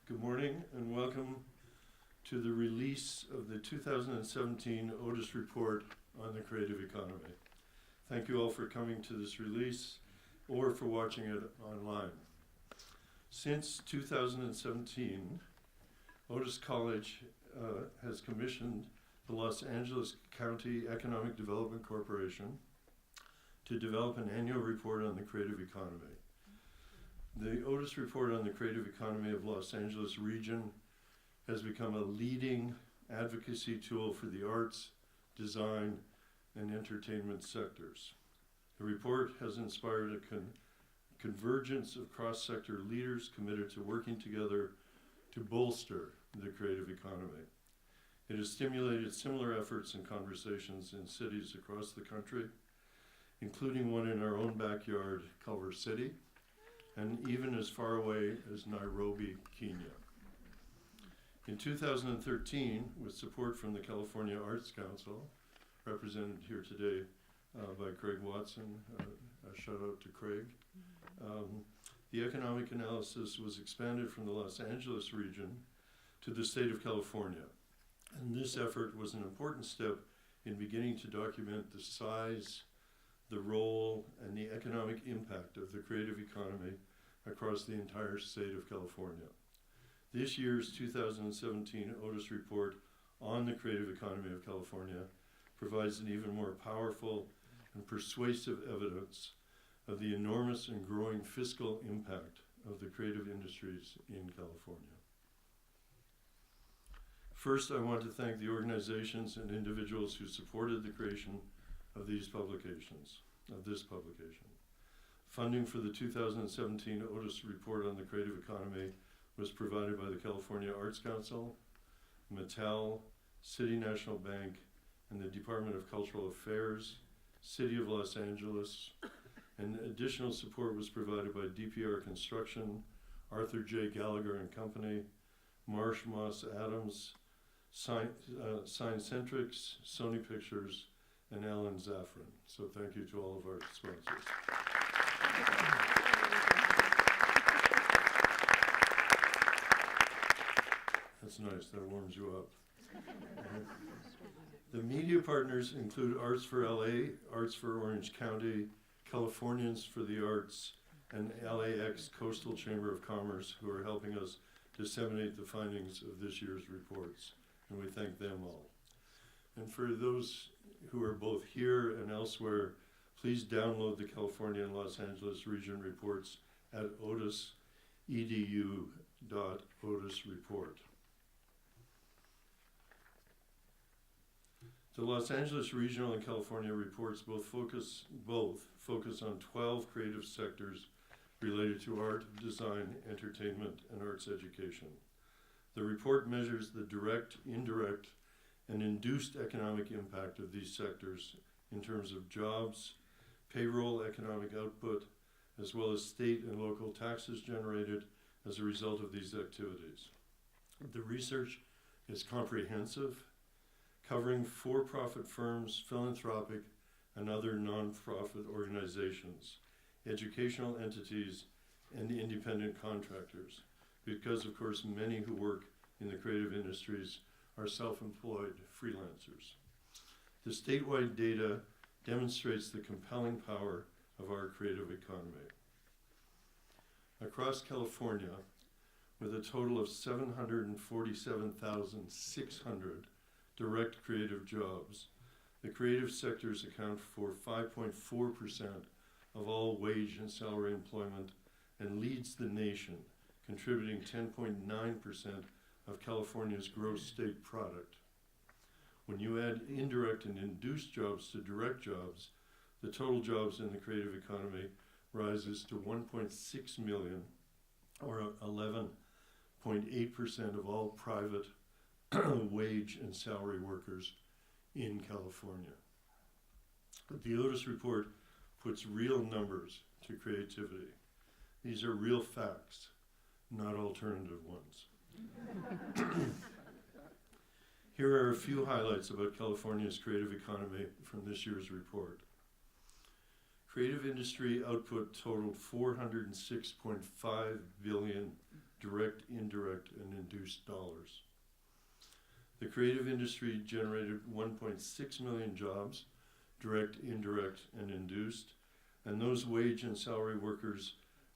Good morning and welcome to the release of the 2017 Otis Report on the Creative Economy. Thank you all for coming to this release or for watching it online. Since 2017, Otis College has commissioned the Los Angeles County Economic Development Corporation to develop an annual report on the creative economy. The Otis Report on the Creative Economy of Los Angeles region has become a leading advocacy tool for the arts, design, and entertainment sectors. The report has inspired a convergence of cross-sector leaders committed to working together to bolster the creative economy. It has stimulated similar efforts and conversations in cities across the country, including one in our own backyard, Culver City, and even as far away as Nairobi, Kenya. In 2013, with support from the California Arts Council, represented here today by Craig Watson, a shout out to Craig, the economic analysis was expanded from the Los Angeles region to the state of California. And this effort was an important step in beginning to document the size, the role, and the economic impact of the creative economy across the entire state of California. This year's 2017 Otis Report on the Creative Economy of California provides an even more powerful and persuasive evidence of the enormous and growing fiscal impact of the creative industries in California. First, I want to thank the organizations and individuals who supported the creation of this publication. Funding for the 2017 Otis Report on the Creative Economy was provided by the California Arts Council, Mattel, City National Bank, and the Department of Cultural Affairs, City of Los Angeles, and additional support was provided by DPR Construction, Arthur J. Gallagher and Company, Marsh Moss Adams, Sciencentrics, Sony Pictures, and Alan Zaffron. So thank you to all of our sponsors. That's nice, that warms you up. The media partners include Arts for LA, Arts for Orange County, Californians for the Arts, and LAX Coastal Chamber of Commerce, who are helping us disseminate the findings of this year's reports, and we thank them all. And for those who are both here and elsewhere, please download the California and Los Angeles region reports at otis.edu.otisreport. The Los Angeles Regional and California reports both focus on 12 creative sectors related to art, design, entertainment, and arts education. The report measures the direct, indirect, and induced economic impact of these sectors in terms of jobs, payroll, economic output, as well as state and local taxes generated as a result of these activities. The research is comprehensive, covering for-profit firms, philanthropic, and other non-profit organizations, educational entities, and independent contractors, because of course many who work in the creative industries are self-employed freelancers. The statewide data demonstrates the compelling power of our creative economy. Across California, with a total of 747,600 direct creative jobs, the creative sectors account for 5.4% of all wage and salary employment and leads the nation, contributing 10.9% of California's gross state product. When you add indirect and induced jobs to direct jobs, the total jobs in the creative economy rises to 1.6 million, or 11.8% of all private wage and salary workers in California. The Otis Report puts real numbers to creativity. These are real facts, not alternative ones. Here are a few highlights about California's creative economy from this year's report. Creative industry output totaled $406.5 billion direct, indirect, and produced dollars. The creative industry generated 1.6 million jobs, direct, indirect, and induced, and those wage and salary workers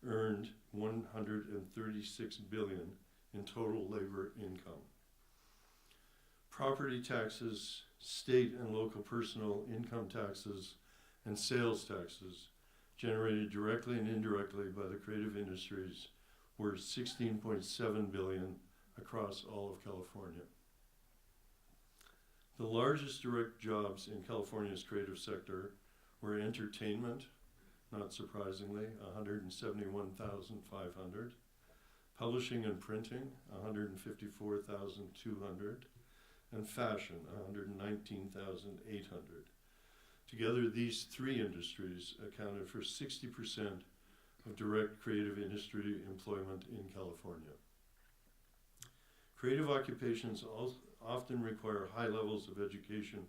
earned $136 billion in total labor income. Property taxes, state and local personal income taxes, and sales taxes generated directly and indirectly by the creative industries were $16.7 billion across all of California. The largest direct jobs in California's creative sector were entertainment, not surprisingly, 171,500, publishing and printing, 154,200, and fashion, 119,800. Together, these three industries accounted for 60% of direct creative industry employment in California. Creative occupations often require high levels of education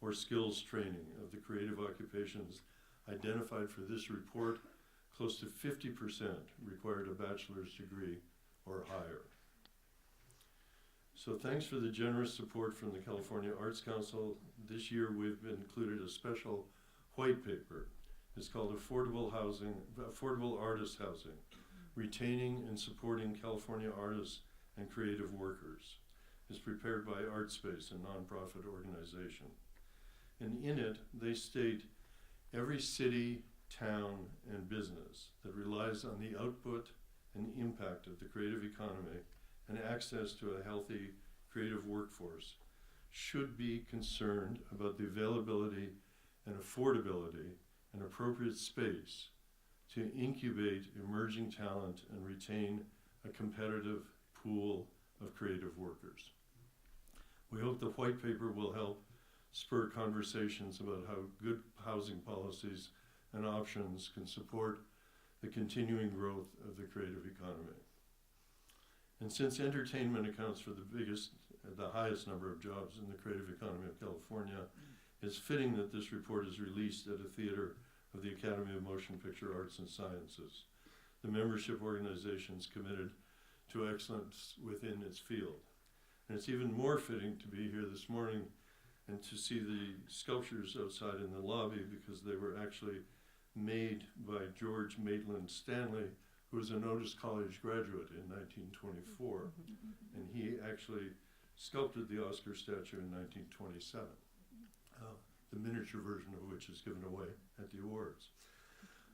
or skills training. Of the creative occupations identified for this report, close to 50% required a bachelor's degree or higher. So thanks for the generous support from the California Arts Council. This year we've included a special white paper. It's called Affordable Artist Housing, Retaining and Supporting California Artists and Creative Workers. It's prepared by ArtSpace, a nonprofit organization. And in it, they state every city, town, and business that relies on the output and impact of the creative economy and access to a healthy creative workforce should be concerned about the availability and affordability and appropriate space to incubate emerging talent and retain a competitive pool of creative workers. We hope the white paper will help spur conversations about how good housing policies and options can support the continuing growth of the creative economy. And since entertainment accounts for the highest number of jobs in the creative economy of California, it's fitting that this report is released at a theater of the Academy of Motion Picture Arts and Sciences, the membership organizations committed to excellence within its field. And it's even more fitting to be here this morning and to see the sculptures outside in the lobby, because they were actually made by George Maitland Stanley, who was an Otis College graduate in 1924, and he actually sculpted the Oscar statue in 1927, the miniature version of which is given away at the awards.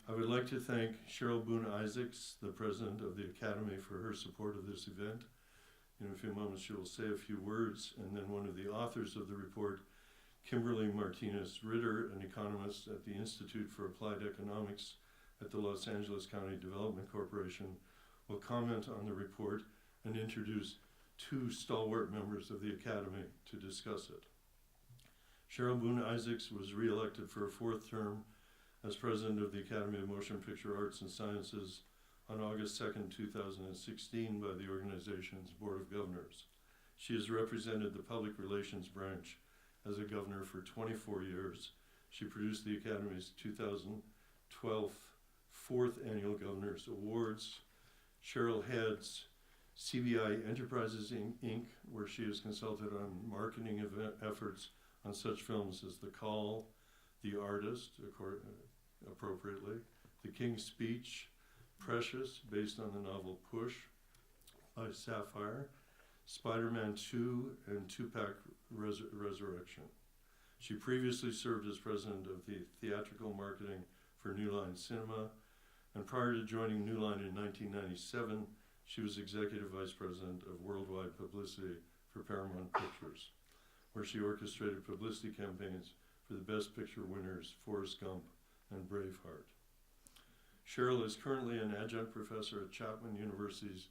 I would like to thank Cheryl Boone Isaacs, the president of the Academy, for her support of this event. In a few moments she will say a few words, and then one of the authors of the report, Kimberly Martinez Ritter, an economist at the Institute for Applied Economics at the Los Angeles County Development Corporation, will comment on the report and introduce two stalwart members of the Academy to discuss it. Cheryl Boone Isaacs was re-elected for a fourth term as president of the Academy of Motion Picture Arts and Sciences on August 2nd, 2016 by the organization's Board of Governors. She has represented the Public Relations Branch as a governor for 24 years. She produced the Academy's 2012 Fourth Annual Governors Awards. Cheryl heads CBI Enterprises Inc., where she has consulted on marketing efforts on such films as The Call, The Artist, appropriately, The King's Speech, Precious, based on the novel Push by Sapphire, Spider-Man 2, and Tupac Resurrection. She previously served as president of the theatrical marketing for New Line Cinema, and prior to joining New Line in 1997, she was executive vice president of worldwide publicity for Paramount Pictures, where she orchestrated publicity campaigns for the Best Picture winners Forrest Gump and Braveheart. Cheryl is currently an adjunct professor at Chapman University's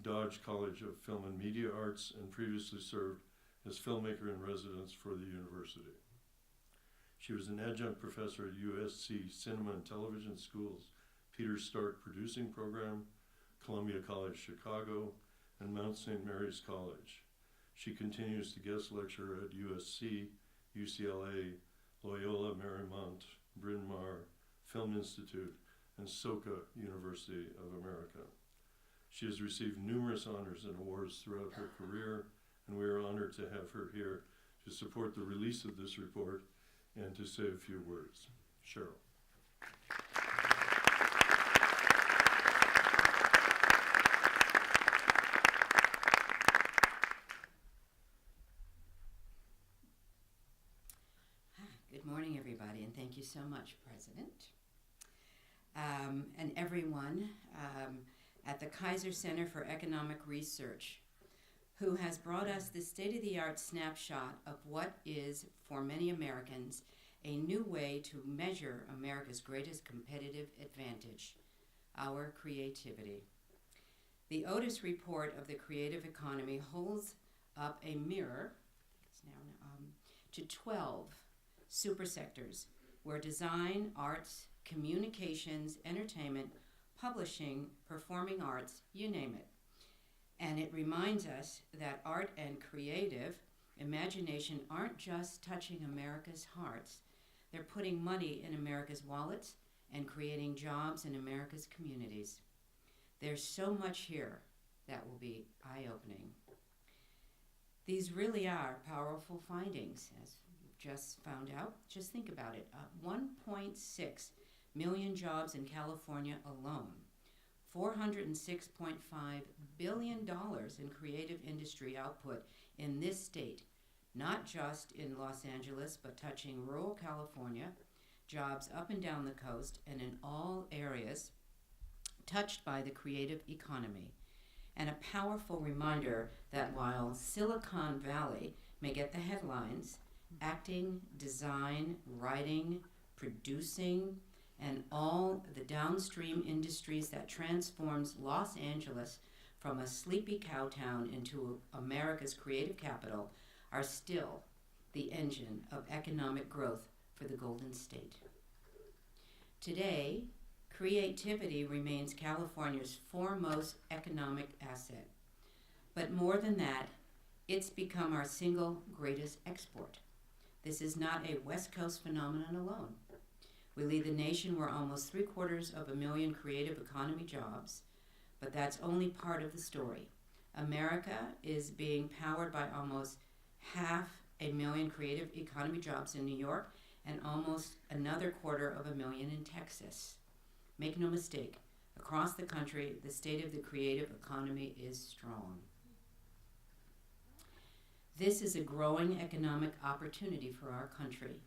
Dodge College of Film and Media Arts, and previously served as filmmaker in residence for the university. She was an adjunct professor at USC Cinema and Television School's Peter Stark Producing Program, Columbia College Chicago, and Mount St. Mary's College. She continues to guest lecture at USC, UCLA, Loyola Marymount, Bryn Mawr, Film Institute, and SoCA University of America. She has received numerous honors and awards throughout her career, and we are honored to have her here to support the release of this report and to say a few words. Cheryl. Good morning, everybody, and thank you so much, President, and everyone at the Kaiser Center for Economic Research, who has brought us the state-of-the-art snapshot of what is, for many Americans, a new way to measure America's greatest competitive advantage, our creativity. The Otis Report of the creative economy holds up a mirror to 12 supersectors where design, arts, communications, entertainment, publishing, performing arts, you name it. And it reminds us that art and creative imagination aren't just touching America's hearts, they're putting money in America's wallets and creating jobs in America's communities. There's so much here that will be eye-opening. These really are powerful findings, as just found out. Just think about it. 1.6 million jobs in California alone. $406.5 billion in creative industry output in this state, not just in Los Angeles, but touching rural California, jobs up and down the coast, and in all areas touched by the creative economy. And a powerful reminder that while Silicon Valley may get the headlines, acting, design, writing, producing, and all the downstream industries that transforms Los Angeles from a sleepy cow town into America's creative capital are still the engine of economic growth for the Golden State. Today, creativity remains California's foremost economic asset. But more than that, it's become our single greatest export. This is not a West Coast phenomenon alone. We lead the nation with almost 750,000 creative economy jobs, but that's only part of the story. America is being powered by almost 500,000 creative economy jobs in New York and almost another 250,000 in Texas. Make no mistake, across the country, the state of the creative economy is strong. This is a growing economic opportunity for our country,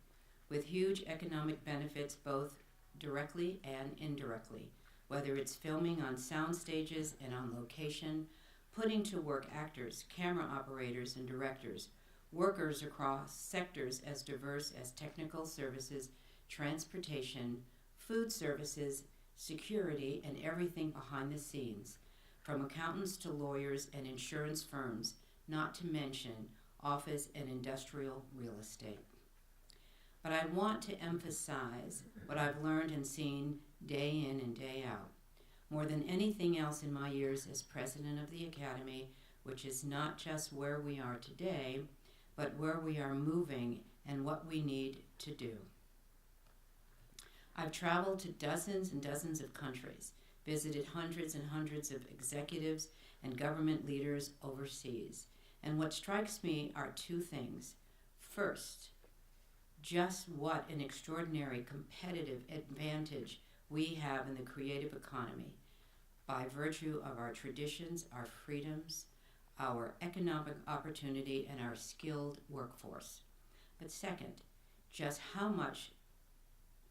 with huge economic benefits both directly and indirectly, whether it's filming on sound stages and on location, putting to work actors, camera operators, and directors, workers across sectors as diverse as technical services, transportation, food services, security, and everything behind the scenes, from accountants to lawyers and insurance firms, not to mention office and industrial real estate. But I want to emphasize what I've learned and seen day in and day out. More than anything else in my years as president of the Academy, which is not just where we are today, but where we are moving and what we need to do. I've traveled to dozens and dozens of countries, visited hundreds and hundreds of executives and government leaders overseas. And what strikes me are two things. First, just what an extraordinary competitive advantage we have in the creative economy by virtue of our traditions, our freedoms, our economic opportunity, and our skilled workforce. But second, just how much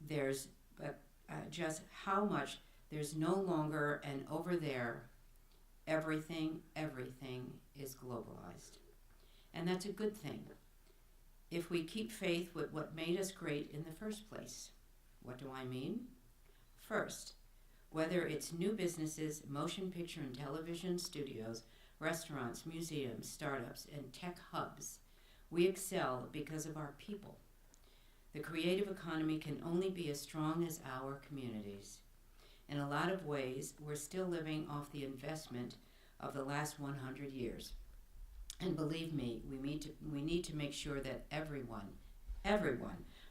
there's no longer an over there. Everything is globalized. And that's a good thing if we keep faith with what made us great in the first place. What do I mean? First, whether it's new businesses, motion picture and television studios, restaurants, museums, startups, and tech hubs, we excel because of our people. The creative economy can only be as strong as our communities. In a lot of ways, we're still living off the investment of the last 100 years. And believe me, we need to make sure that everyone,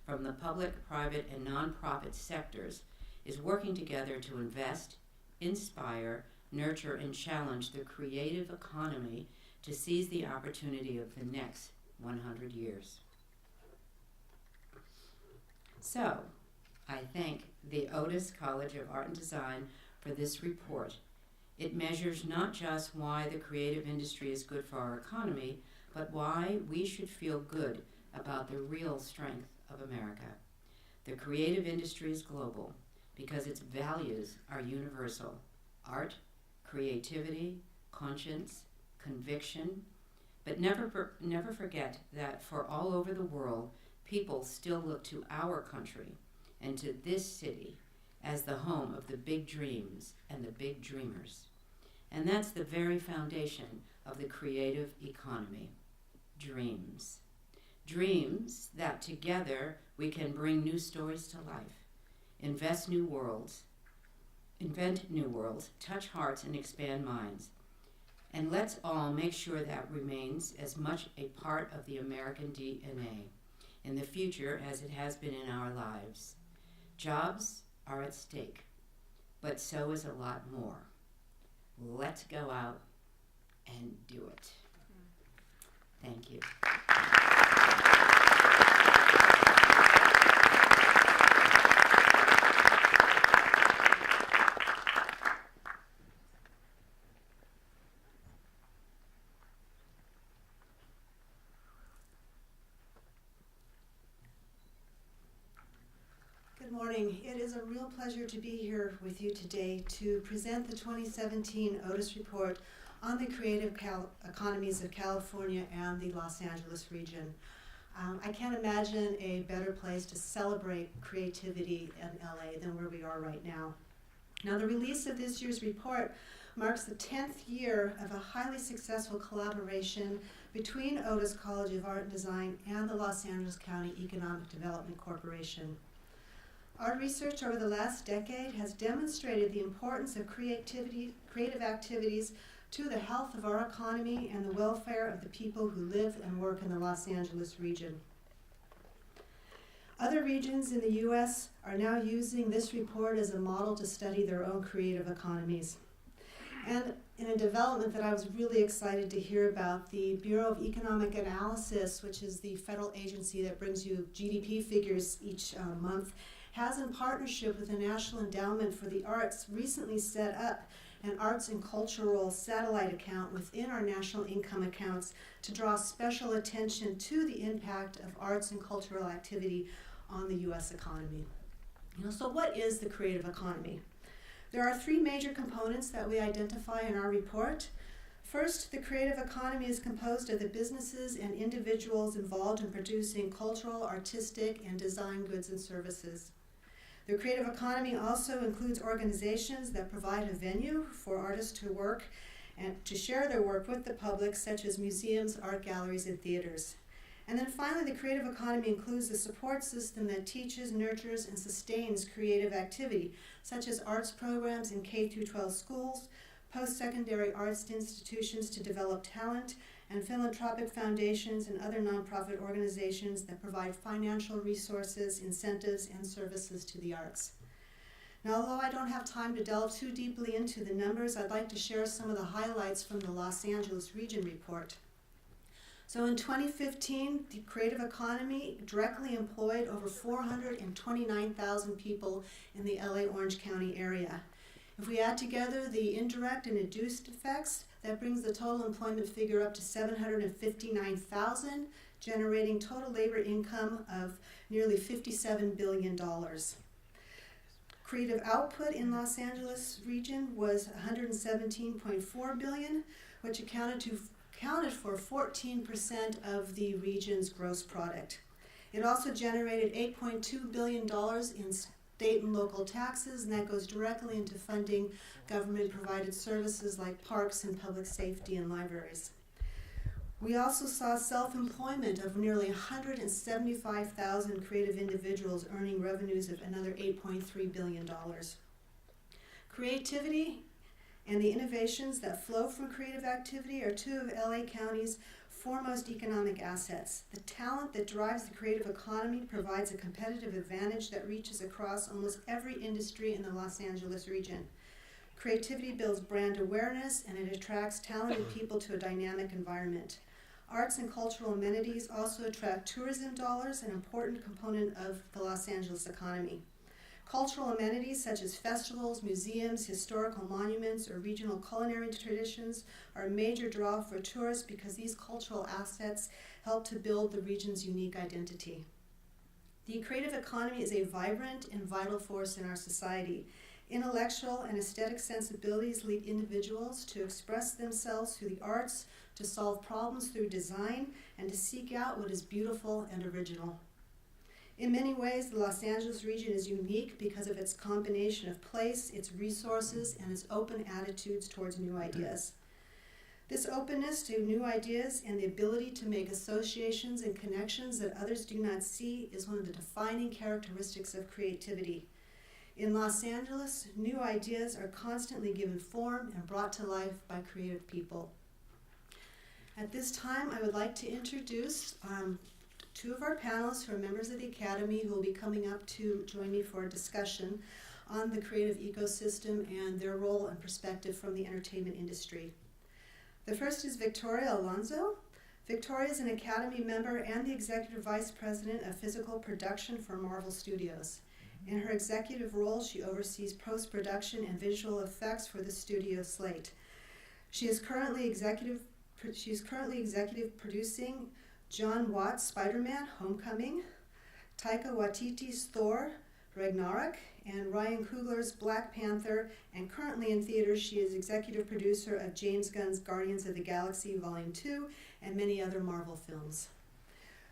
from the public, private, and nonprofit sectors, is working together to invest, inspire, nurture, and challenge the creative economy to seize the opportunity of the next 100 years. So, I thank the Otis College of Art and Design for this report. It measures not just why the creative industry is good for our economy, but why we should feel good about the real strength of America. The creative industry is global because its values are universal: art, creativity, conscience, conviction. But never forget that for all over the world, people still look to our country and to this city as the home of the big dreams and the big dreamers. And that's the very foundation of the creative economy: dreams. Dreams that together we can bring new stories to life, invent new worlds, touch hearts and expand minds. And let's all make sure that remains as much a part of the American DNA in the future as it has been in our lives. Jobs are at stake, but so is a lot more. Let's go out and do it. Thank you. Good morning. It is a real pleasure to be here with you today to present the 2017 Otis Report on the creative economies of California and the Los Angeles region. I can't imagine a better place to celebrate creativity in LA than where we are right now. Now, the release of this year's report marks the 10th year of a highly successful collaboration between Otis College of Art and Design and the Los Angeles County Economic Development Corporation. Our research over the last decade has demonstrated the importance of creative activities to the health of our economy and the welfare of the people who live and work in the Los Angeles region. Other regions in the U.S. are now using this report as a model to study their own creative economies. And in a development that I was really excited to hear about, the Bureau of Economic Analysis, which is the federal agency that brings you GDP figures each month, has, in partnership with the National Endowment for the Arts, recently set up an arts and cultural satellite account within our national income accounts to draw special attention to the impact of arts and cultural activity on the U.S. economy. So what is the creative economy? There are three major components that we identify in our report. First, the creative economy is composed of the businesses and individuals involved in producing cultural, artistic, and design goods and services. The creative economy also includes organizations that provide a venue for artists to work and to share their work with the public, such as museums, art galleries, and theaters. And then finally, the creative economy includes the support system that teaches, nurtures, and sustains creative activity, such as arts programs in K-12 schools, post-secondary arts institutions to develop talent, and philanthropic foundations and other nonprofit organizations that provide financial resources, incentives, and services to the arts. Now, although I don't have time to delve too deeply into the numbers, I'd like to share some of the highlights from the Los Angeles Region Report. So in 2015, the creative economy directly employed over 429,000 people in the LA Orange County area. If we add together the indirect and induced effects, that brings the total employment figure up to 759,000, generating total labor income of nearly $57 billion. Creative output in Los Angeles region was $117.4 billion, which accounted for 14% of the region's gross product. It also generated $8.2 billion in state and local taxes, and that goes directly into funding government-provided services like parks and public safety and libraries. We also saw self-employment of nearly 175,000 creative individuals earning revenues of another $8.3 billion. Creativity and the innovations that flow from creative activity are two of LA County's foremost economic assets. The talent that drives the creative economy provides a competitive advantage that reaches across almost every industry in the Los Angeles region. Creativity builds brand awareness, and it attracts talented people to a dynamic environment. Arts and cultural amenities also attract tourism dollars, an important component of the Los Angeles economy. Cultural amenities such as festivals, museums, historical monuments, or regional culinary traditions are a major draw for tourists because these cultural assets help to build the region's unique identity. The creative economy is a vibrant and vital force in our society. Intellectual and aesthetic sensibilities lead individuals to express themselves through the arts, to solve problems through design, and to seek out what is beautiful and original. In many ways, the Los Angeles region is unique because of its combination of place, its resources, and its open attitudes towards new ideas. This openness to new ideas and the ability to make associations and connections that others do not see is one of the defining characteristics of creativity. In Los Angeles, new ideas are constantly given form and brought to life by creative people. At this time, I would like to introduce two of our panelists who are members of the Academy who will be coming up to join me for a discussion on the creative ecosystem and their role and perspective from the entertainment industry. The first is Victoria Alonso. Victoria is an Academy member and the Executive Vice President of Physical Production for Marvel Studios. In her executive role, she oversees post-production and visual effects for the studio slate. She is currently executive producing John Watts' Spider-Man: Homecoming, Taika Waititi's Thor: Ragnarok, and Ryan Coogler's Black Panther, and currently in theaters she is executive producer of James Gunn's Guardians of the Galaxy Volume 2 and many other Marvel films.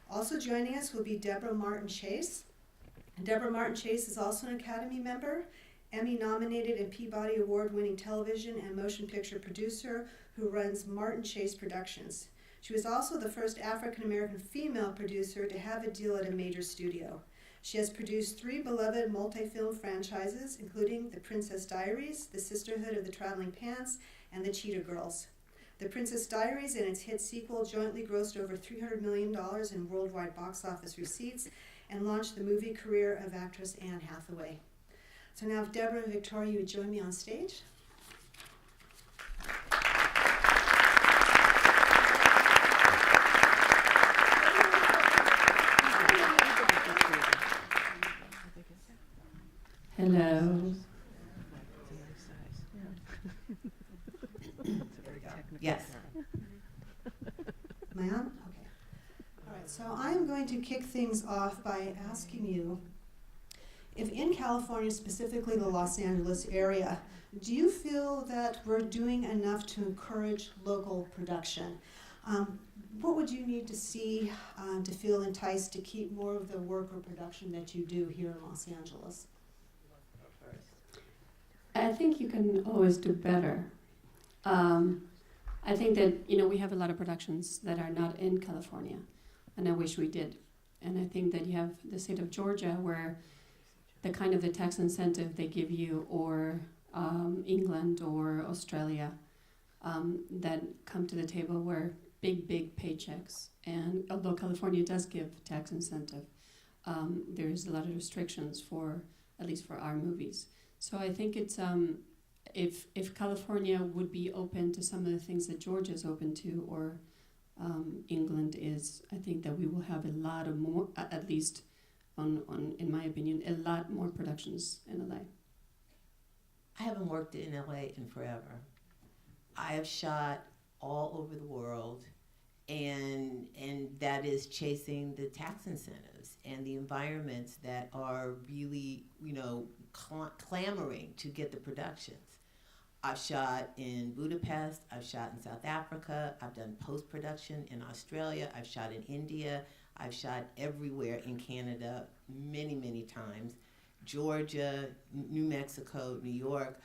Also joining us will be Deborah Martin-Chase. Deborah Martin-Chase is also an Academy member, Emmy-nominated and Peabody Award-winning television and motion picture producer who runs Martin-Chase Productions. She was also the first African-American female producer to have a deal at a major studio. She has produced 3 beloved multi-film franchises, including The Princess Diaries, The Sisterhood of the Traveling Pants, and The Cheetah Girls. The Princess Diaries and its hit sequel jointly grossed over $300 million in worldwide box office receipts and launched the movie career of actress Anne Hathaway. So now if Deborah and Victoria, you would join me on stage. Hello. Yes. Am I on? Okay. All right, so I'm going to kick things off by asking you, if in California, specifically the Los Angeles area, do you feel that we're doing enough to encourage local production? What would you need to see to feel enticed to keep more of the work or production that you do here in Los Angeles? I think you can always do better. I think that, we have a lot of productions that are not in California, and I wish we did. And I think that you have the state of Georgia where the kind of the tax incentive they give you, or England or Australia, that come to the table where big paychecks. And although California does give tax incentive, there's a lot of restrictions for, at least for our movies. So I think it's if California would be open to some of the things that Georgia is open to, or England is, I think that we will have a lot of more, at least on in my opinion, a lot more productions in LA. I haven't worked in LA in forever. I have shot all over the world, and that is chasing the tax incentives and the environments that are really, clamoring to get the productions. I've shot in Budapest, I've shot in South Africa, I've done post-production in Australia, I've shot in India, I've shot everywhere in Canada many times, Georgia, New Mexico, New York.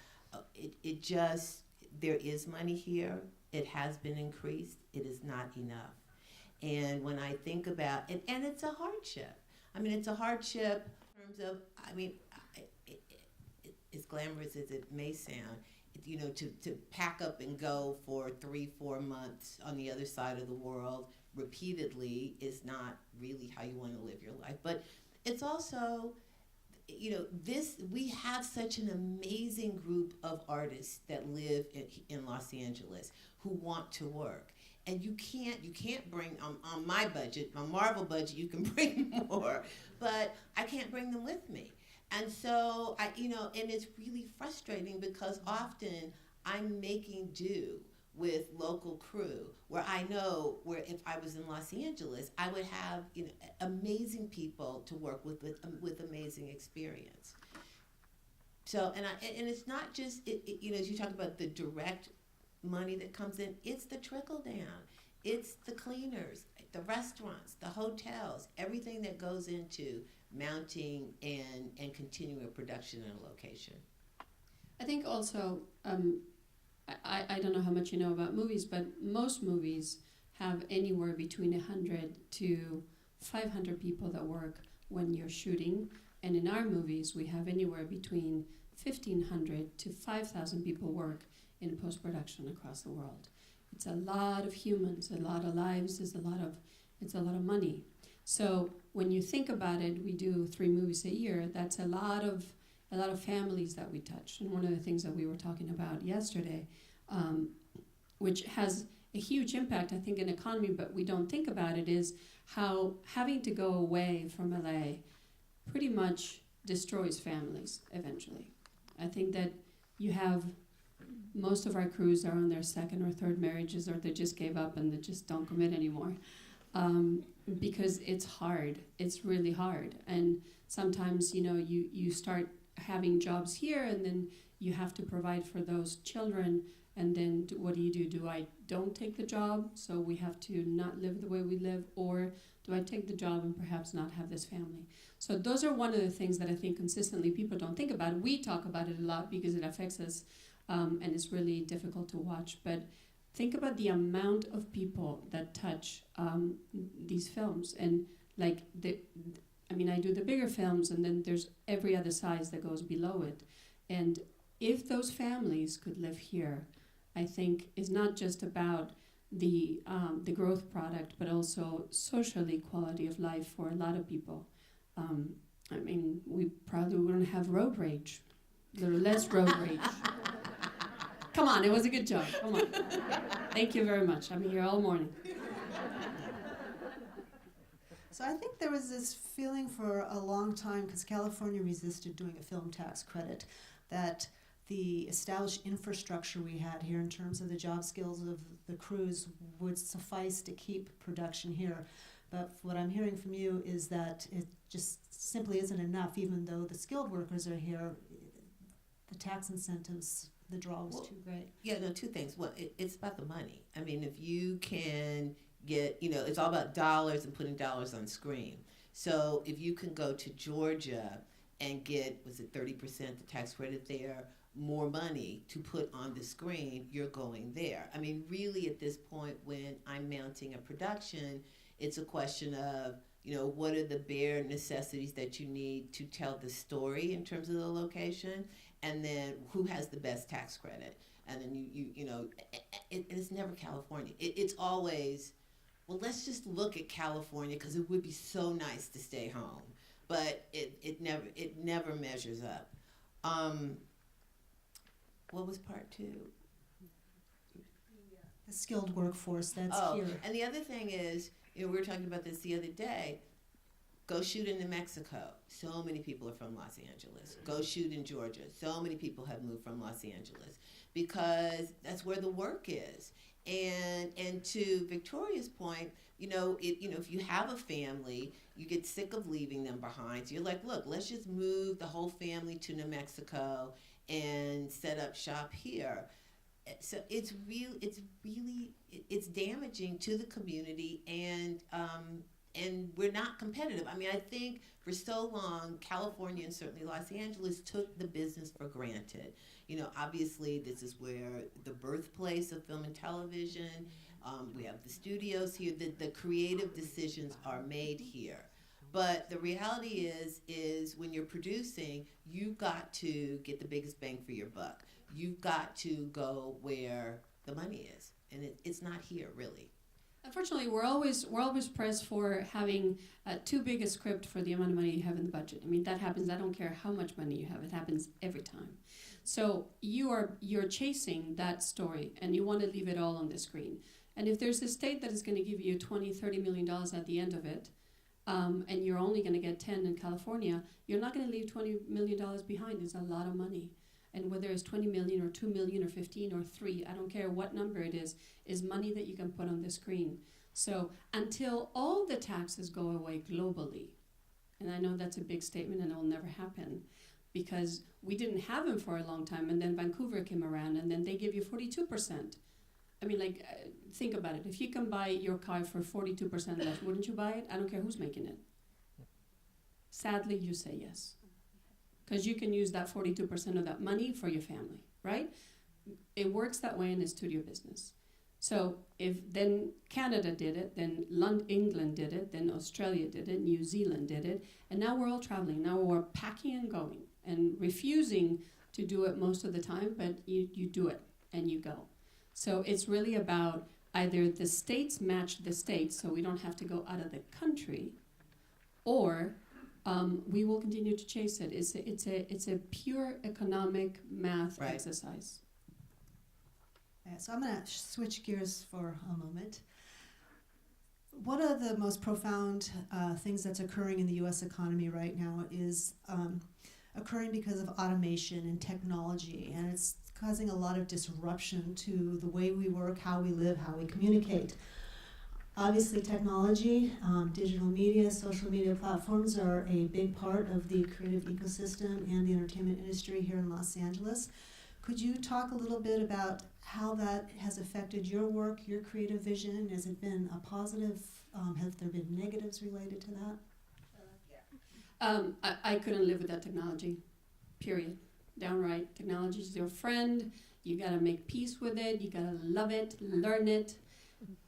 There is money here. It has been increased. It is not enough. And when I think about it, and it's a hardship. It's a hardship in terms of, as glamorous as it may sound, to pack up and go for 3-4 months on the other side of the world repeatedly is not really how you want to live your life. But it's also, we have such an amazing group of artists that live in Los Angeles who want to work. And you can't bring, on my budget, my Marvel budget, you can bring more, but I can't bring them with me. And so, and it's really frustrating because often I'm making do with local crew where I know where if I was in Los Angeles, I would have, amazing people to work with amazing experience. So, and it's not just, as you talk about the direct money that comes in, it's the trickle down. It's the cleaners, the restaurants, the hotels, everything that goes into mounting and continuing a production in a location. I think also, I don't know how much you know about movies, but most movies have anywhere between 100 to 500 people that work when you're shooting. And in our movies, we have anywhere between 1,500 to 5,000 people work in post-production across the world. It's a lot of humans, a lot of lives, it's a lot of money. So when you think about it, we do 3 movies a year. That's a lot of families that we touch. And one of the things that we were talking about yesterday, which has a huge impact, I think, in economy, but we don't think about it, is how having to go away from LA pretty much destroys families eventually. I think that you have most of our crews are on their second or third marriages, or they just gave up and they just don't commit anymore. Because it's hard. It's really hard. And sometimes, you start having jobs here and then you have to provide for those children. And then what do? Do I don't take the job, so we have to not live the way we live, or do I take the job and perhaps not have this family? So those are one of the things that I think consistently people don't think about. We talk about it a lot because it affects us, and it's really difficult to watch. But think about the amount of people that touch these films. And I do the bigger films, and then there's every other size that goes below it. And if those families could live here, I think is not just about the growth product, but also socially quality of life for a lot of people. We probably wouldn't have road rage, a little less road rage. Come on, it was a good job. Come on. Thank you very much. I'm here all morning. So I think there was this feeling for a long time, because California resisted doing a film tax credit, that the established infrastructure we had here in terms of the job skills of the crews would suffice to keep production here. But what I'm hearing from you is that it just simply isn't enough, even though the skilled workers are here. The tax incentives, the draw was too great. Yeah, no, 2 things. One, it's about the money. I mean, if you can get, it's all about dollars and putting dollars on screen. So if you can go to Georgia and get, 30% the tax credit there, more money to put on the screen, you're going there. I mean, really at this point when I'm mounting a production, it's a question of, what are the bare necessities that you need to tell the story in terms of the location, and then who has the best tax credit. And then it's never California. It's always, well, let's just look at California because it would be so nice to stay home. But it never measures up. What was part 2? The skilled workforce that's here. And the other thing is, we were talking about this the other day. Go shoot in New Mexico. So many people are from Los Angeles. Go shoot in Georgia. So many people have moved from Los Angeles because that's where the work is. And to Victoria's point, if you have a family, you get sick of leaving them behind. So you're like, look, let's just move the whole family to New Mexico and set up shop here. So it's damaging to the community, and we're not competitive. I mean, I think for so long, California and certainly Los Angeles took the business for granted. Obviously this is where the birthplace of film and television, we have the studios here, the creative decisions are made here. But the reality is when you're producing, you've got to get the biggest bang for your buck. You've got to go where the money is, and it's not here really. Unfortunately, we're always pressed for having too big a script for the amount of money you have in the budget. I mean, that happens. I don't care how much money you have. It happens every time. So you're chasing that story, and you want to leave it all on the screen. And if there's a state that is going to give you $20-30 million at the end of it, and you're only going to get 10 in California, you're not going to leave $20 million behind. It's a lot of money. And whether it's 20 million or 2 million or 15 or 3, I don't care what number it is money that you can put on the screen. So until all the taxes go away globally, and I know that's a big statement and it will never happen, because we didn't have them for a long time, and then Vancouver came around, and then they give you 42%. I mean, like, think about it. If you can buy your car for 42% less, wouldn't you buy it? I don't care who's making it. Sadly, you say yes. Because you can use that 42% of that money for your family, right? It works that way in the studio business. So if then Canada did it, then England did it, then Australia did it, New Zealand did it, and now we're all traveling. Now we're packing and going and refusing to do it most of the time, but you do it and you go. So it's really about either the states match the states so we don't have to go out of the country, or we will continue to chase it. It's a pure economic math exercise. Yeah, so I'm going to switch gears for a moment. One of the most profound things that's occurring in the U.S. economy right now is occurring because of automation and technology, and it's causing a lot of disruption to the way we work, how we live, how we communicate. Obviously, technology, digital media, social media platforms are a big part of the creative ecosystem and the entertainment industry here in Los Angeles. Could you talk a little bit about how that has affected your work, your creative vision? Has it been a positive? Have there been negatives related to that? I couldn't live without technology, period. Downright. Technology is your friend. You got to make peace with it. You got to love it, learn it.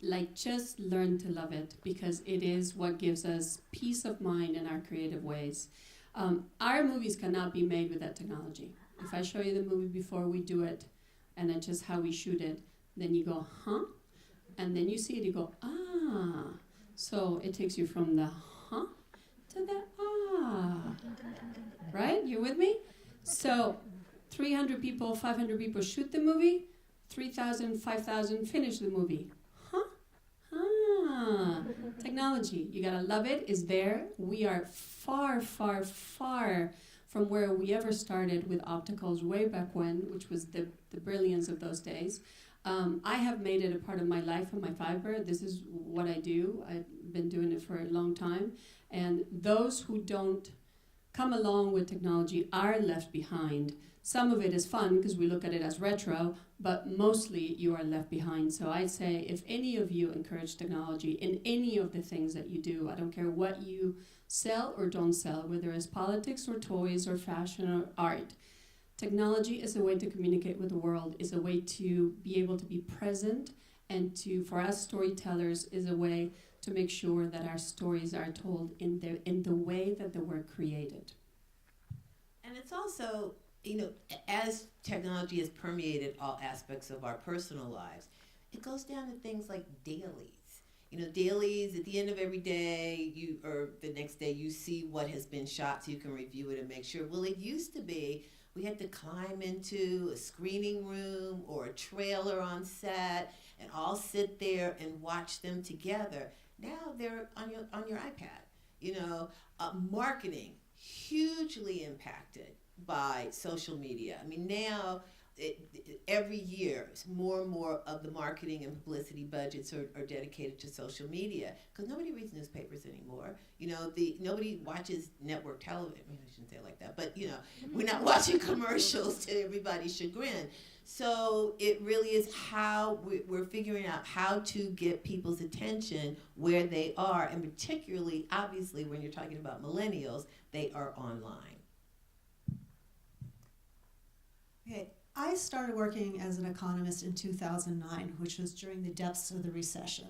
Like, just learn to love it, because it is what gives us peace of mind in our creative ways. Our movies cannot be made without technology. If I show you the movie before we do it, and then just how we shoot it, then you go, huh? And then you see it, you go, ah. So it takes you from the huh to the ah. Right? You with me? So 300 people, 500 people shoot the movie, 3,000, 5,000 finish the movie. Technology, you gotta love it, is there. We are far, far, far from where we ever started with opticals way back when, which was the brilliance of those days. I have made it a part of my life and my fiber. This is what I do. I've been doing it for a long time. And those who don't come along with technology are left behind. Some of it is fun because we look at it as retro, but mostly you are left behind. So I'd say if any of you encourage technology in any of the things that you do, I don't care what you sell or don't sell, whether it's politics or toys or fashion or art, technology is a way to communicate with the world, is a way to be able to be present, and to, for us storytellers, is a way to make sure that our stories are told in the way that they were created. And it's also, as technology has permeated all aspects of our personal lives, it goes down to things like dailies. Dailies, at the end of every day, or the next day, you see what has been shot so you can review it and make sure. Well, it used to be we had to climb into a screening room or a trailer on set and all sit there and watch them together. Now they're on your iPad. Marketing, hugely impacted by social media. I mean, now every year, more and more of the marketing and publicity budgets are dedicated to social media, because nobody reads newspapers anymore. Nobody watches network television. I mean, I shouldn't say it like that, but we're not watching commercials to everybody's chagrin. So it really is how we're figuring out how to get people's attention where they are, and particularly, obviously, when you're talking about millennials, they are online. Okay. I started working as an economist in 2009, which was during the depths of the recession.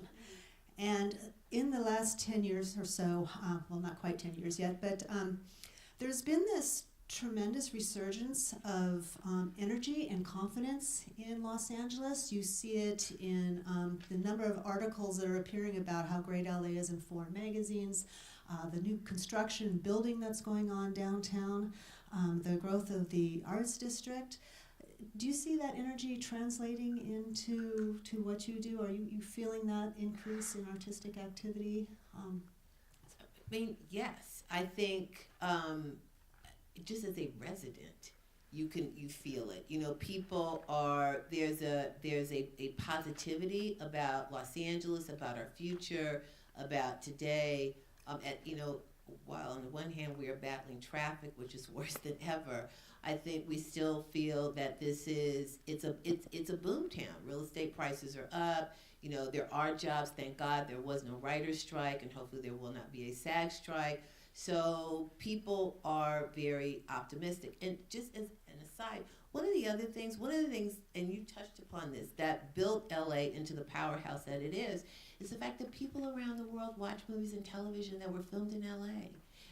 And in the last 10 years or so, well, not quite 10 years yet, but there's been this tremendous resurgence of energy and confidence in Los Angeles. You see it in the number of articles that are appearing about how great LA is in foreign magazines, the new construction and building that's going on downtown, the growth of the arts district. Do you see that energy translating into what you do? Are you feeling that increase in artistic activity? I mean, yes. I think just as a resident, you feel it. You know, people are there's a positivity about Los Angeles, about our future, about today. While on the one hand we are battling traffic, which is worse than ever, I think we still feel that it's a boom town. Real estate prices are up. You know, there are jobs. Thank God there was no writer's strike, and hopefully there will not be a SAG strike. So people are very optimistic. And just as an aside, one of the things, and you touched upon this, that built LA into the powerhouse that it is the fact that people around the world watch movies and television that were filmed in LA.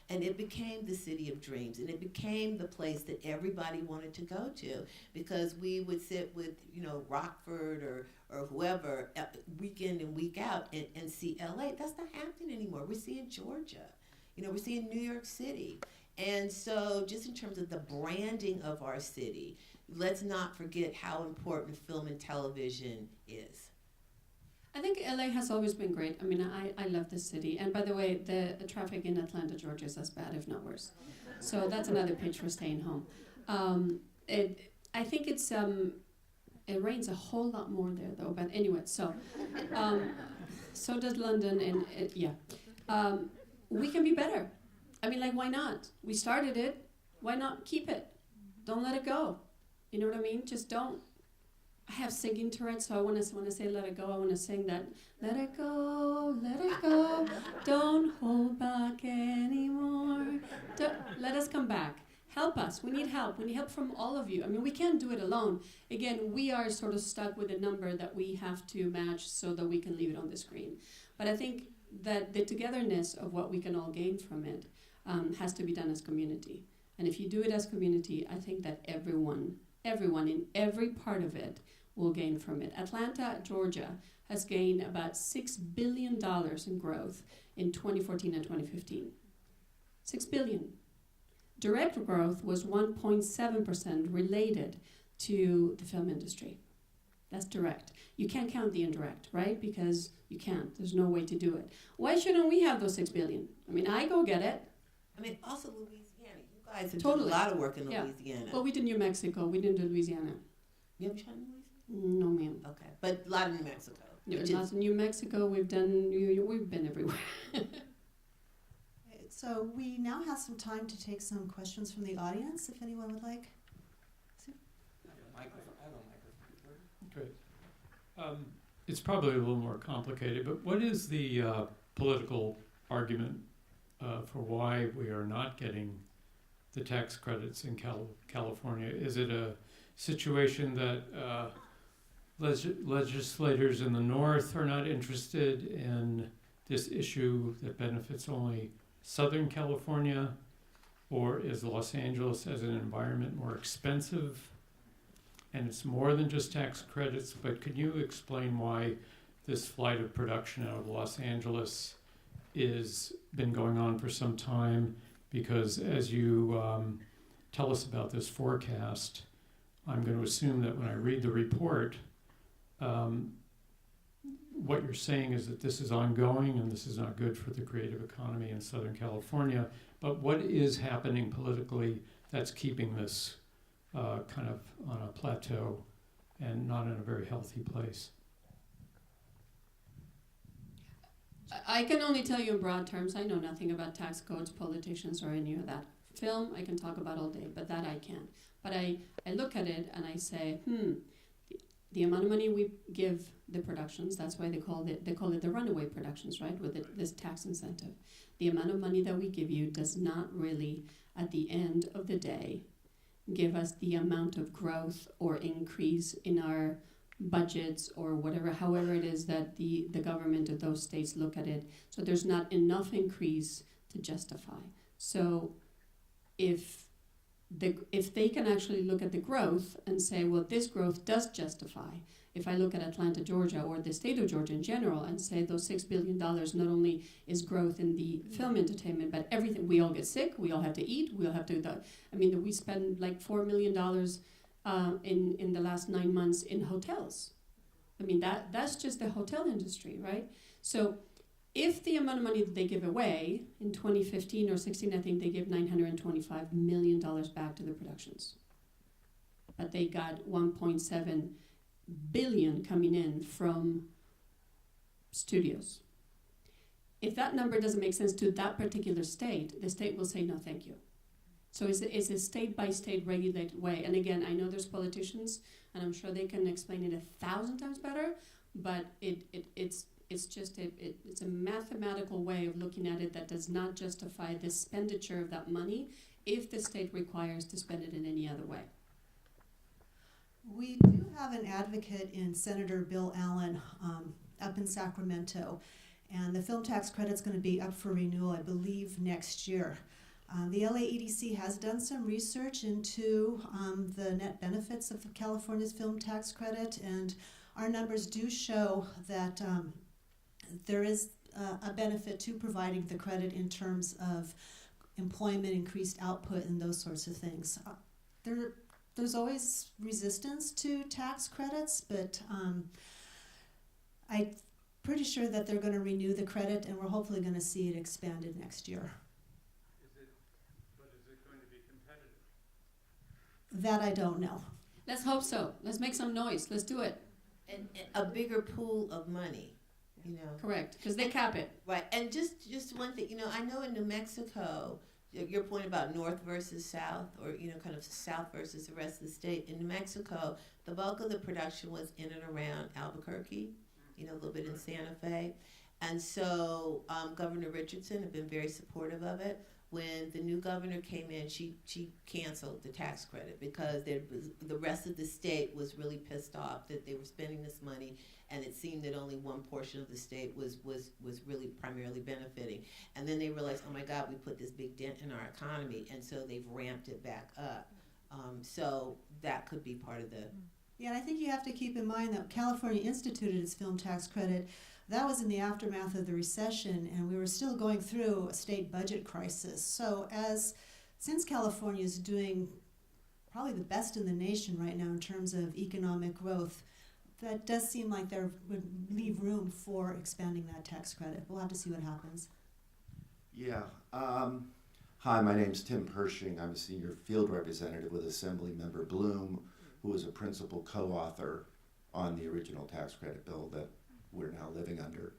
And it became the city of dreams, and it became the place that everybody wanted to go to, because we would sit with, Rockford or whoever week in and week out and see LA. That's not happening anymore. We're seeing Georgia. We're seeing New York City. And so just in terms of the branding of our city, let's not forget how important film and television is. I think LA has always been great. I mean, I love this city. And by the way, the traffic in Atlanta, Georgia is as bad, if not worse. So that's another pitch for staying home. I think it rains a whole lot more there, though. But anyway, so does London. And we can be better. I mean, why not? We started it. Why not keep it? Don't let it go. You know what I mean? Just don't. I have singing Tourette's, so when I say let it go, I want to sing that. Let it go, don't hold back anymore. Let us come back. Help us. We need help. We need help from all of you. I mean, we can't do it alone. Again, we are sort of stuck with a number that we have to match so that we can leave it on the screen. But I think that the togetherness of what we can all gain from it has to be done as community. And if you do it as community, I think that everyone in every part of it will gain from it. Atlanta, Georgia, has gained about $6 billion in growth in 2014 and 2015. $6 billion. Direct growth was 1.7% related to the film industry. That's direct. You can't count the indirect, right? Because you can't. There's no way to do it. Why shouldn't we have those $6 billion? I mean, I go get it. I mean, also Louisiana. You guys have Totally. done a lot of work in Louisiana. Well, we did New Mexico. We didn't do Louisiana. You haven't shot in Louisiana? No, ma'am. Okay, but a lot in New Mexico. Lots in New Mexico. We've been everywhere. So we now have some time to take some questions from the audience, if anyone would like. I have a microphone. Great. It's probably a little more complicated, but what is the political argument for why we are not getting the tax credits in California? Is it a situation that legislators in the North are not interested in this issue that benefits only Southern California? Or is Los Angeles as an environment more expensive? And it's more than just tax credits, but could you explain why this flight of production out of Los Angeles is been going on for some time? Because as you tell us about this forecast, I'm going to assume that when I read the report, what you're saying is that this is ongoing and this is not good for the creative economy in Southern California. But what is happening politically that's keeping this kind of on a plateau and not in a very healthy place? I can only tell you in broad terms. I know nothing about tax codes, politicians, or any of that. Film, I can talk about all day, but that I can't. But I look at it and I say, the amount of money we give the productions, that's why they call it the runaway productions, right, with this tax incentive. The amount of money that we give you does not really, at the end of the day, give us the amount of growth or increase in our budgets or whatever, however it is that the government of those states look at it. So there's not enough increase to justify. So if if they can actually look at the growth and say, well, this growth does justify. If I look at Atlanta, Georgia, or the state of Georgia in general, and say those $6 billion not only is growth in the film entertainment, but everything. We all get sick. We all have to eat. We all have to. We spend like $4 million in the last 9 months in hotels. I mean, that's just the hotel industry, right? So if the amount of money that they give away in 2015 or 16, I think they gave $925 million back to the productions. But they got 1.7 billion coming in from studios. If that number doesn't make sense to that particular state, the state will say no, thank you. So it's a state-by-state regulated way. And again, I know there's politicians, and I'm sure they can explain it 1,000 times better, but it's just it's a mathematical way of looking at it that does not justify the expenditure of that money if the state requires to spend it in any other way. We do have an advocate in Senator Bill Allen up in Sacramento, and the film tax credit's going to be up for renewal, I believe, next year. The LAEDC has done some research into the net benefits of California's film tax credit, and our numbers do show that there is a benefit to providing the credit in terms of employment, increased output, and those sorts of things. There's always resistance to tax credits, but I'm pretty sure that they're going to renew the credit, and we're hopefully going to see it expanded next year. Is it going to be competitive? That I don't know. Let's hope so. Let's make some noise. Let's do it. And a bigger pool of money, you know. Correct, because they cap it. Right, and just one thing, you know, I know in New Mexico, your point about north versus south, or, you know, kind of south versus the rest of the state. In New Mexico, the bulk of the production was in and around Albuquerque, you know, a little bit in Santa Fe. And so Governor Richardson had been very supportive of it. When the new governor came in, she canceled the tax credit because the rest of the state was really pissed off that they were spending this money, and it seemed that only one portion of the state was really primarily benefiting. And then they realized, oh my God, we put this big dent in our economy, and so they've ramped it back up. So that could be part of the... Yeah, and I think you have to keep in mind that California instituted its film tax credit. That was in the aftermath of the recession, and we were still going through a state budget crisis. So since California is doing probably the best in the nation right now in terms of economic growth, that does seem like there would leave room for expanding that tax credit. We'll have to see what happens. Yeah. Hi, my name's Tim Pershing. I'm a senior field representative with Assemblymember Bloom, who was a principal co-author on the original tax credit bill that we're now living under.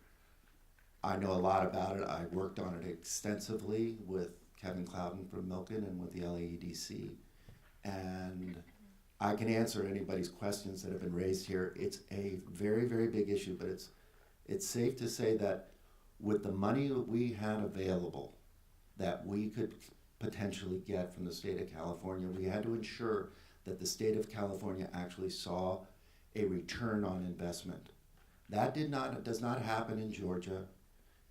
I know a lot about it. I worked on it extensively with Kevin Clouden from Milken and with the LAEDC. And I can answer anybody's questions that have been raised here. It's a very, very big issue, but it's safe to say that with the money that we had available that we could potentially get from the state of California, we had to ensure that the state of California actually saw a return on investment. That does not happen in Georgia.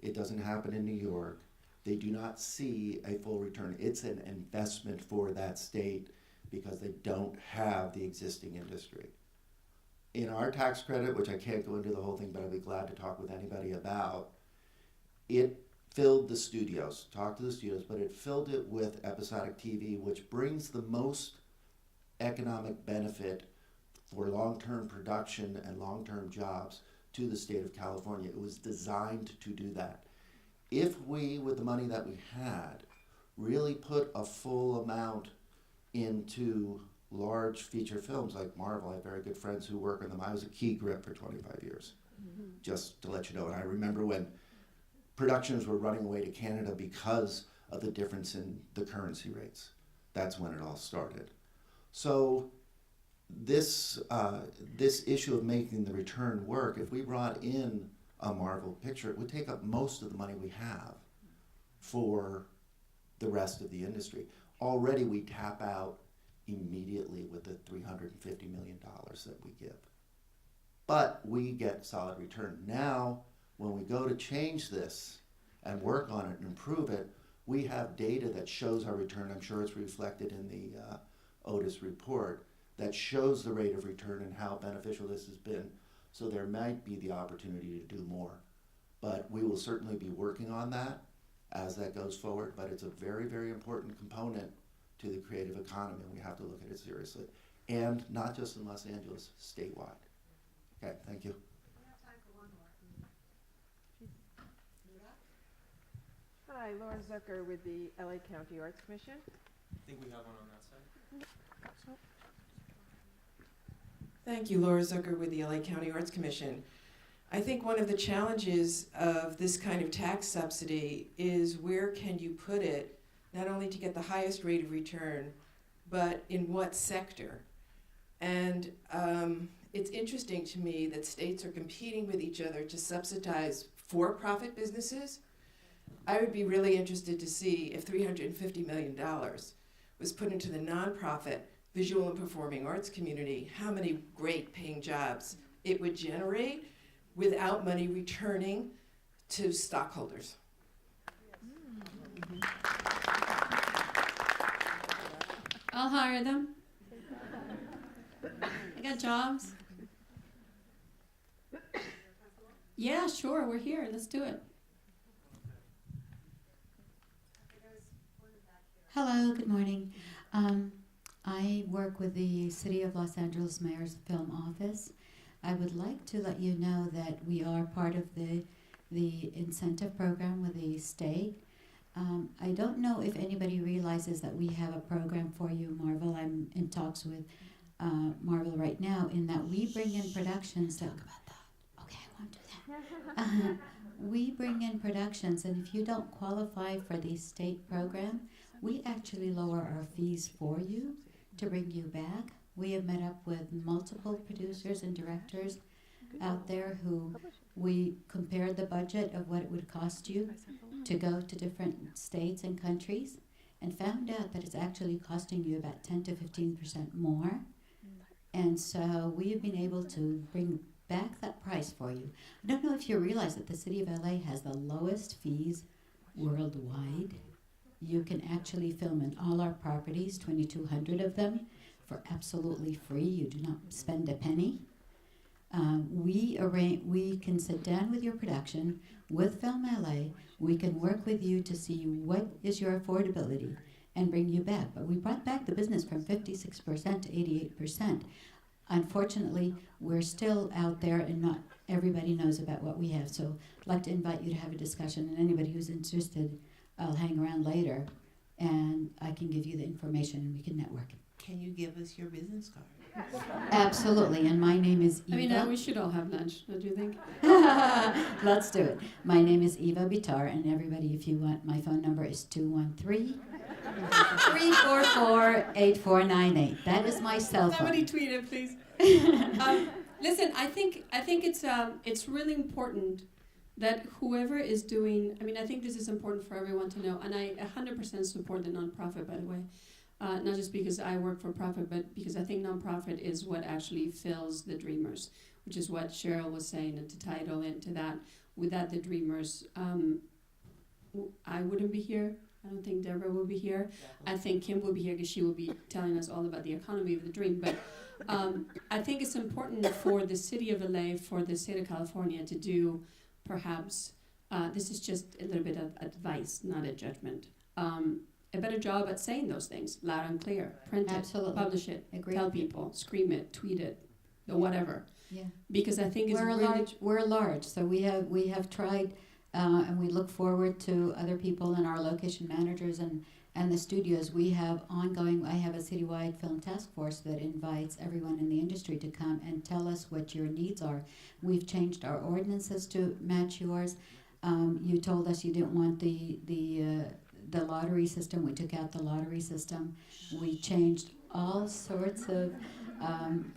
It doesn't happen in New York. They do not see a full return. It's an investment for that state because they don't have the existing industry. In our tax credit, which I can't go into the whole thing, but I'd be glad to talk with anybody about, it filled the studios, talked to the studios, but it filled it with episodic TV, which brings the most economic benefit for long-term production and long-term jobs to the state of California. It was designed to do that. If we, with the money that we had, really put a full amount into large feature films like Marvel, I have very good friends who work on them. I was a key grip for 25 years, just to let you know. And I remember when productions were running away to Canada because of the difference in the currency rates. That's when it all started. So this issue of making the return work, if we brought in a Marvel picture, it would take up most of the money we have for the rest of the industry. Already we tap out immediately with the $350 million that we give. But we get solid return. Now, when we go to change this and work on it and improve it, We have data that shows our return. I'm sure it's reflected in the Otis report that shows the rate of return and how beneficial this has been. So there might be the opportunity to do more. But we will certainly be working on that as that goes forward. But it's a very, very important component to the creative economy, and we have to look at it seriously. And not just in Los Angeles, statewide. Okay, thank you. Hi, Laura Zucker with the LA County Arts Commission. I think we have one on that side. Thank you, Laura Zucker with the LA County Arts Commission. I think one of the challenges of this kind of tax subsidy is where can you put it, not only to get the highest rate of return, but in what sector? And it's interesting to me that states are competing with each other to subsidize for-profit businesses. I would be really interested to see if $350 million was put into the nonprofit visual and performing arts community, how many great paying jobs it would generate without money returning to stockholders. I'll hire them. I got jobs. Yeah, sure, we're here. Let's do it. Hello, good morning. I work with the City of Los Angeles Mayor's Film Office. I would like to let you know that we are part of the incentive program with the state. I don't know if anybody realizes that we have a program for you, Marvel. I'm in talks with Marvel right now in that we bring in productions that... Talk about that. Okay, I won't do that. We bring in productions, and if you don't qualify for the state program, we actually lower our fees for you to bring you back. We have met up with multiple producers and directors out there who we compared the budget of what it would cost you to go to different states and countries and found out that it's actually costing you about 10 to 15% more. And so we have been able to bring back that price for you. I don't know if you realize that the City of LA has the lowest fees worldwide. You can actually film in all our properties, 2,200 of them, for absolutely free. You do not spend a penny. We can sit down with your production with Film LA. We can work with you to see what is your affordability and bring you back. But we brought back the business from 56% to 88%. Unfortunately, we're still out there and not everybody knows about what we have. So I'd like to invite you to have a discussion, and anybody who's interested, I'll hang around later and I can give you the information and we can network. Can you give us your business card? Absolutely, and my name is Eva. I mean, we should all have lunch, don't you think? Let's do it. My name is Eva Bitar, and everybody, if you want, my phone number is 213-344-8498. That is my cell phone. Somebody tweet it, please. Listen, I think it's really important that whoever is doing, I mean, I think this is important for everyone to know, and I 100% support the nonprofit, by the way. Not just because I work for profit, but because I think nonprofit is what actually fills the dreamers, which is what Cheryl was saying, and to title into that. Without the dreamers, I wouldn't be here. I don't think Deborah will be here. I think Kim will be here because she will be telling us all about the economy of the dream. But I think it's important for the city of LA, for the state of California to do perhaps, this is just a little bit of advice, not a judgment, a better job at saying those things loud and clear. Print Absolutely. it, publish it, Agree. tell people, scream it, tweet it, or whatever. Yeah. Because I think We're large, so we have tried, and we look forward to other people and our location managers and the studios. We have ongoing. I have a citywide film task force that invites everyone in the industry to come and tell us what your needs are. We've changed our ordinances to match yours. You told us you didn't want the lottery system. We took out the lottery system. We changed all sorts of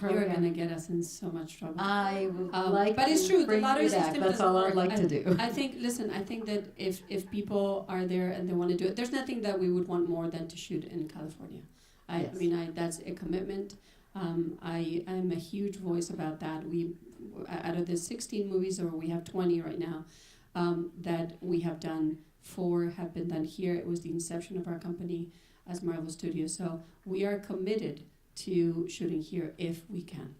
you're going to get us in so much trouble. I would like but to it's true, bring the lottery you back. system That's doesn't all work. I'd like to do. I think that if people are there and they want to do it, there's nothing that we would want more than to shoot in California. I mean, that's a commitment. I'm a huge voice about that. We, out of the 16 movies, or we have 20 right now, that we have done, 4 have been done here. It was the inception of our company as Marvel Studios. So we are committed to shooting here if we can.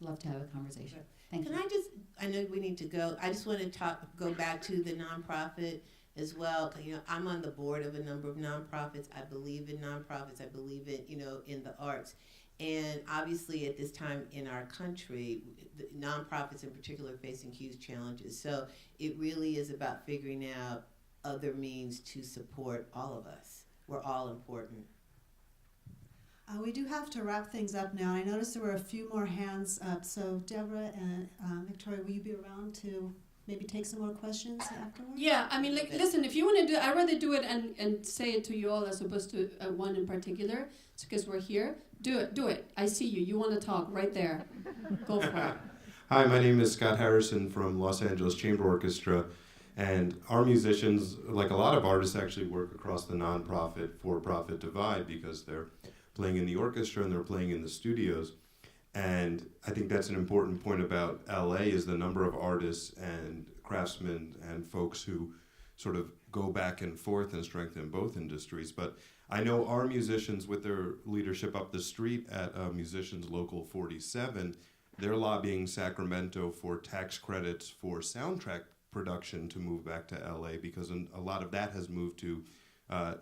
Love to have a conversation. Thank Can you. I know we need to go. I just want to go back to the nonprofit as well. 'Cause, I'm on the board of a number of nonprofits. I believe in nonprofits. I believe in, in the arts. And obviously at this time in our country, the nonprofits in particular are facing huge challenges. So it really is about figuring out other means to support all of us. We're all important. We do have to wrap things up now. I noticed there were a few more hands up. So Deborah and Victoria, will you be around to maybe take some more questions afterwards? Yeah, I mean, listen, if you want to do, I'd rather do it and say it to you all as opposed to one in particular. It's because we're here. Do it. I see you. You want to talk right there. Go for it. Hi, my name is Scott Harrison from Los Angeles Chamber Orchestra. And our musicians, like a lot of artists, actually work across the nonprofit, for-profit divide because they're playing in the orchestra and they're playing in the studios. And I think that's an important point about LA is the number of artists and craftsmen and folks who sort of go back and forth and strengthen both industries. But I know our musicians with their leadership up the street at Musicians Local 47, they're lobbying Sacramento for tax credits for soundtrack production to move back to LA because a lot of that has moved to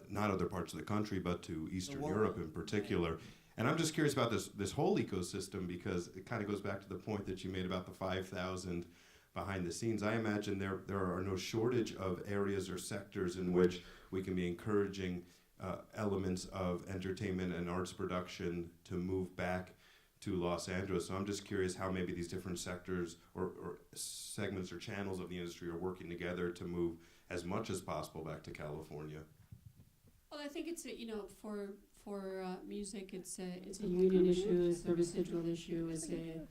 not other parts of the country, but to Eastern Europe in particular. And I'm just curious about this whole ecosystem because it kind of goes back to the point that you made about the 5,000 behind the scenes. I imagine there are no shortage of areas or sectors in which we can be encouraging elements of entertainment and arts production to move back to Los Angeles. So I'm just curious how maybe these different sectors or segments or channels of the industry are working together to move as much as possible back to California. Well, I think it's for music, it's a union issue, it's a residual issue, it's a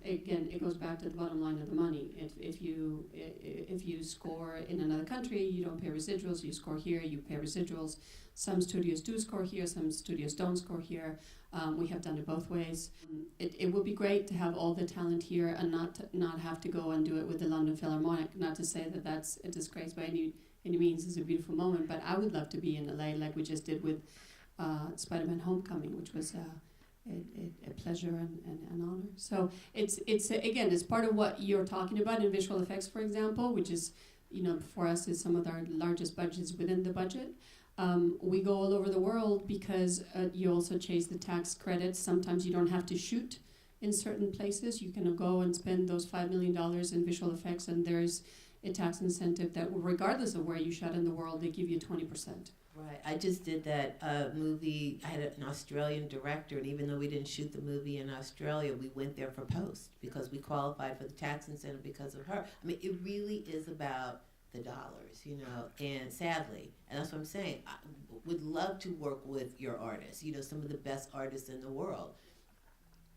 again, it goes back to the bottom line of the money. If you score in another country, you don't pay residuals. You score here, you pay residuals. Some studios do score here, some studios don't score here. We have done it both ways. It would be great to have all the talent here and not have to go and do it with the London Philharmonic. Not to say that that's a disgrace by any means. It's a beautiful moment, but I would love to be in LA like we just did with Spider-Man: Homecoming, which was a pleasure and an honor. So it's again, it's part of what you're talking about in visual effects, for example, which is for us is some of our largest budgets within the budget. We go all over the world because you also chase the tax credits. Sometimes you don't have to shoot in certain places. You can go and spend those $5 million in visual effects, and there's a tax incentive that, regardless of where you shot in the world, they give you 20%. Right. I just did that movie. I had an Australian director, and even though we didn't shoot the movie in Australia, we went there for post because we qualified for the tax incentive because of her. I mean, it really is about the dollars, and sadly, and that's what I'm saying, I would love to work with your artists, some of the best artists in the world.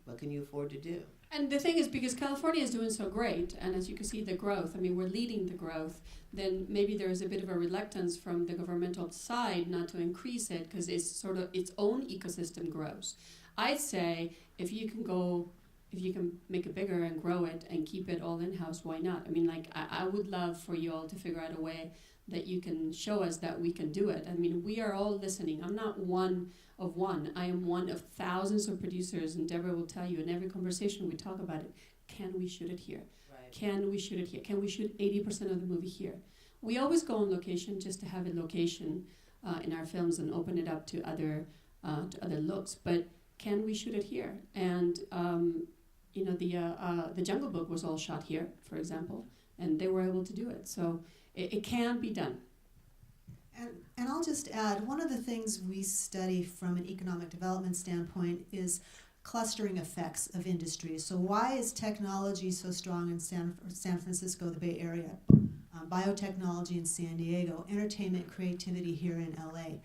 What can you afford to do? And the thing is, because California is doing so great, and as you can see, the growth, we're leading the growth, then maybe there is a bit of a reluctance from the governmental side not to increase it because it's sort of its own ecosystem grows. I'd say if you can make it bigger and grow it and keep it all in-house, why not? I would love for you all to figure out a way that you can show us that we can do it. We are all listening. I'm not one of one. I am one of thousands of producers, and Deborah will tell you in every conversation we talk about it, can we shoot it here? Right. Can we shoot it here? Can we shoot 80% of the movie here? We always go on location just to have a location in our films and open it up to other looks, but can we shoot it here? And the Jungle Book was all shot here, for example, and they were able to do it. So it can be done. And I'll just add, one of the things we study from an economic development standpoint is clustering effects of industries. So why is technology so strong in San Francisco, the Bay Area? Biotechnology in San Diego, entertainment, creativity here in LA.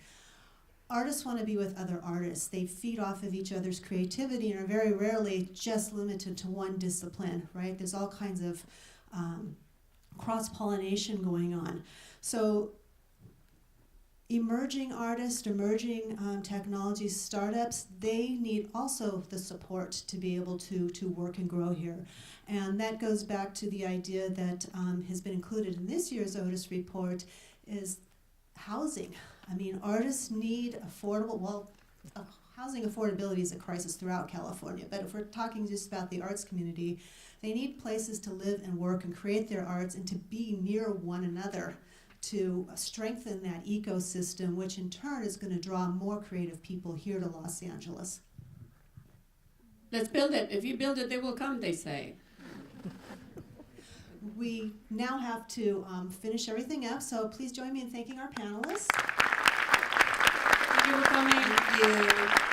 Artists want to be with other artists. They feed off of each other's creativity and are very rarely just limited to one discipline, right? There's all kinds of cross-pollination going on. So emerging artists, emerging technology startups, they need also the support to be able to work and grow here. And that goes back to the idea that has been included in this year's Otis Report is housing. I mean, artists need affordable, housing affordability is a crisis throughout California, but if we're talking just about the arts community, they need places to live and work and create their arts and to be near one another to strengthen that ecosystem, which in turn is going to draw more creative people here to Los Angeles. Let's build it. If you build it, they will come, they say. We now have to finish everything up, so please join me in thanking our panelists. Thank you for coming. Thank you.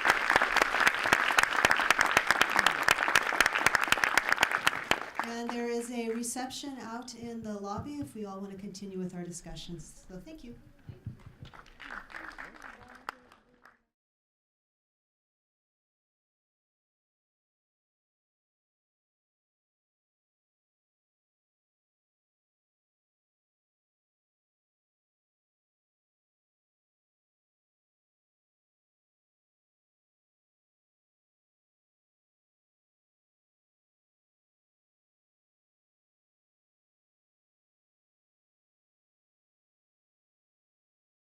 And there is a reception out in the lobby if we all want to continue with our discussions. So thank you.